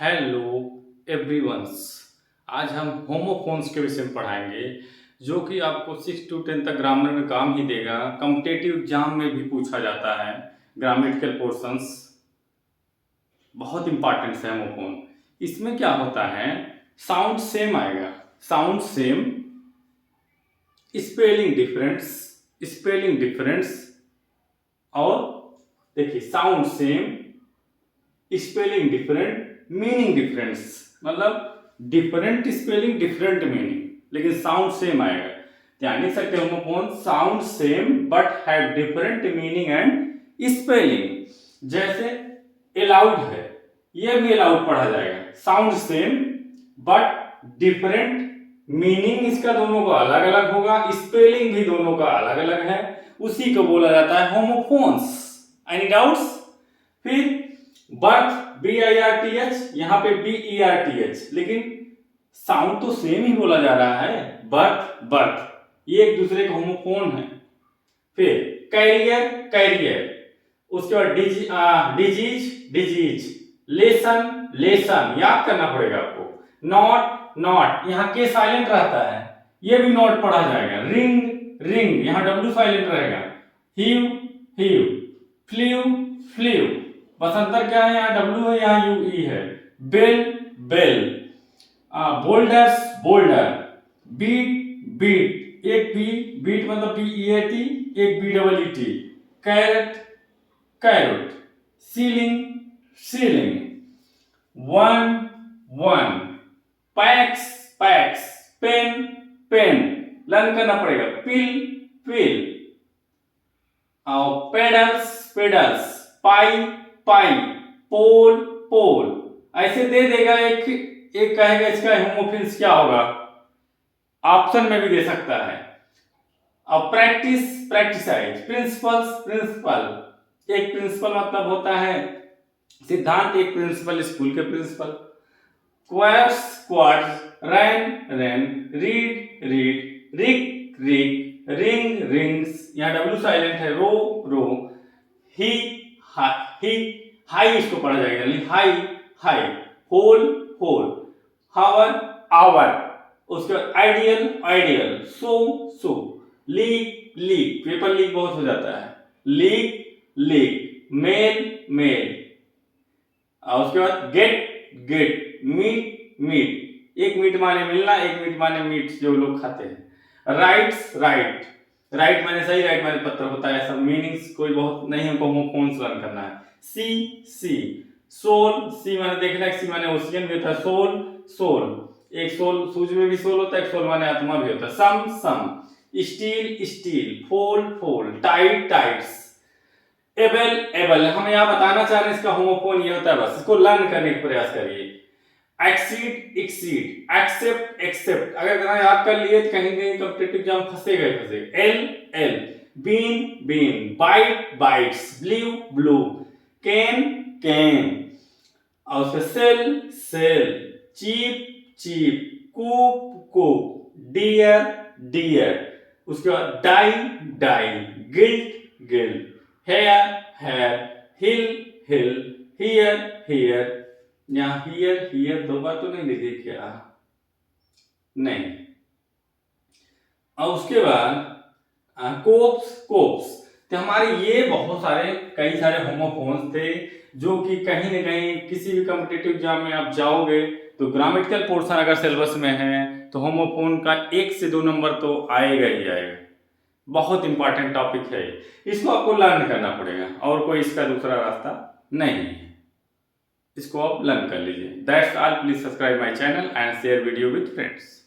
Hello everyone's. आज हम homophones के विषय में पढ़ाएंगे जो कि आपको 6 to 10 तक ग्रामर में काम ही देगा। कॉम्पिटिटिव एग्जाम में भी पूछा जाता है। ग्रामेटिकल पोर्शंस बहुत इंपॉर्टेंट है होमोफोन। इसमें क्या होता है, साउंड सेम आएगा, साउंड सेम, स्पेलिंग डिफरेंस और देखिए sound same, spelling different, meaning difference, मतलब डिफरेंट स्पेलिंग डिफरेंट मीनिंग, लेकिन साउंड सेम आएगा। ध्यान लिख सकते हो homophone sound same but have different meaning and spelling. जैसे अलाउड है, यह भी अलाउड पढ़ा जाएगा, sound same but different meaning इसका दोनों का अलग अलग होगा, स्पेलिंग भी दोनों का अलग अलग है, उसी को बोला जाता है होमोफोन्स। Any doubts? फिर बर्थ BIRTH, यहाँ पे BERTH, लेकिन साउंड तो सेम ही बोला जा रहा है, बर्थ बर्थ, ये एक दूसरे के होमोफोन है। फिर कैरियर, उसके बाद डिजीज, लेसन, याद करना पड़ेगा आपको। नॉट, यहाँ के साइलेंट रहता है, ये भी नॉट पढ़ा जाएगा। रिंग, यहाँ W साइलेंट रहेगा। हीव, फ्लू, बस अंतर क्या है, यहाँ W है, यहाँ UE है। बेल, बोल्डर, बीट, एक बीट मतलब BEAT, एक BEET, carrot, ceiling, one, packs, pen, learn करना पड़ेगा। पिल, और पेडल्स, पाई, पोल, ऐसे दे देगा। एक कहेगा इसका होमोफिल्स क्या होगा, ऑप्शन में भी दे सकता है। अब प्रैक्टिसाइज, प्रिंसिपल, एक प्रिंसिपल मतलब होता है सिद्धांत, एक प्रिंसिपल स्कूल के प्रिंसिपल। क्वार्ट्स, रैन, रीड, रिंग्स, यहाँ W साइलेंट है। रो, हाई इसको पढ़ा जाएगा, हाई, होल, आवर, उसके बाद आइडियल, सो, लीक, पेपर लीक बहुत हो जाता है, लीक, मेल, और उसके बाद गेट, मीट, एक मीट माने मिलना, एक मीट माने मीट जो लोग खाते हैं। राइट माने सही, राइट माने पत्र होता है। सब मीनिंग्स कोई बहुत नहीं हमको होमोफोन्स लर्न करना है। सी माने देखना, सी माने ओशियन भी होता है। सोल, एक सोल, सूज में भी सोल होता है, एक सोल माने आत्मा भी होता है। सम, स्टील, फोल, टाइट्स, एबल, हम यहाँ बताना चाह रहे हैं इसका होमोफोन ये होता है, बस इसको लर्न करने का प्रयास करिए। एक्सीड, एक्सेप्ट, अगर इतना याद कर लिए तो कहीं कॉम्पिटिटिव एग्जाम फंसे। Ale, bean, bites, blue, can, और उसका सेल, चीप, कूप, डियर, उसके बाद die, guilt, hair, hill, here, यहाँ हियर दो बार तो नहीं लिखी क्या? नहीं। और उसके बाद कोप्स, तो हमारे ये बहुत सारे कई सारे होमोफोन्स थे जो कि कहीं ना कहीं किसी भी कॉम्पिटिटिव एग्जाम में आप जाओगे तो ग्रामेटिकल पोर्शन अगर सिलेबस में है तो होमोफोन का 1 से 2 नंबर तो आएगा ही आएगा। बहुत इंपॉर्टेंट टॉपिक है, इसको आपको लर्न करना पड़ेगा और कोई इसका दूसरा रास्ता नहीं है, इसको आप लर्न कर लीजिए। That's all, please subscribe my channel and share video with friends.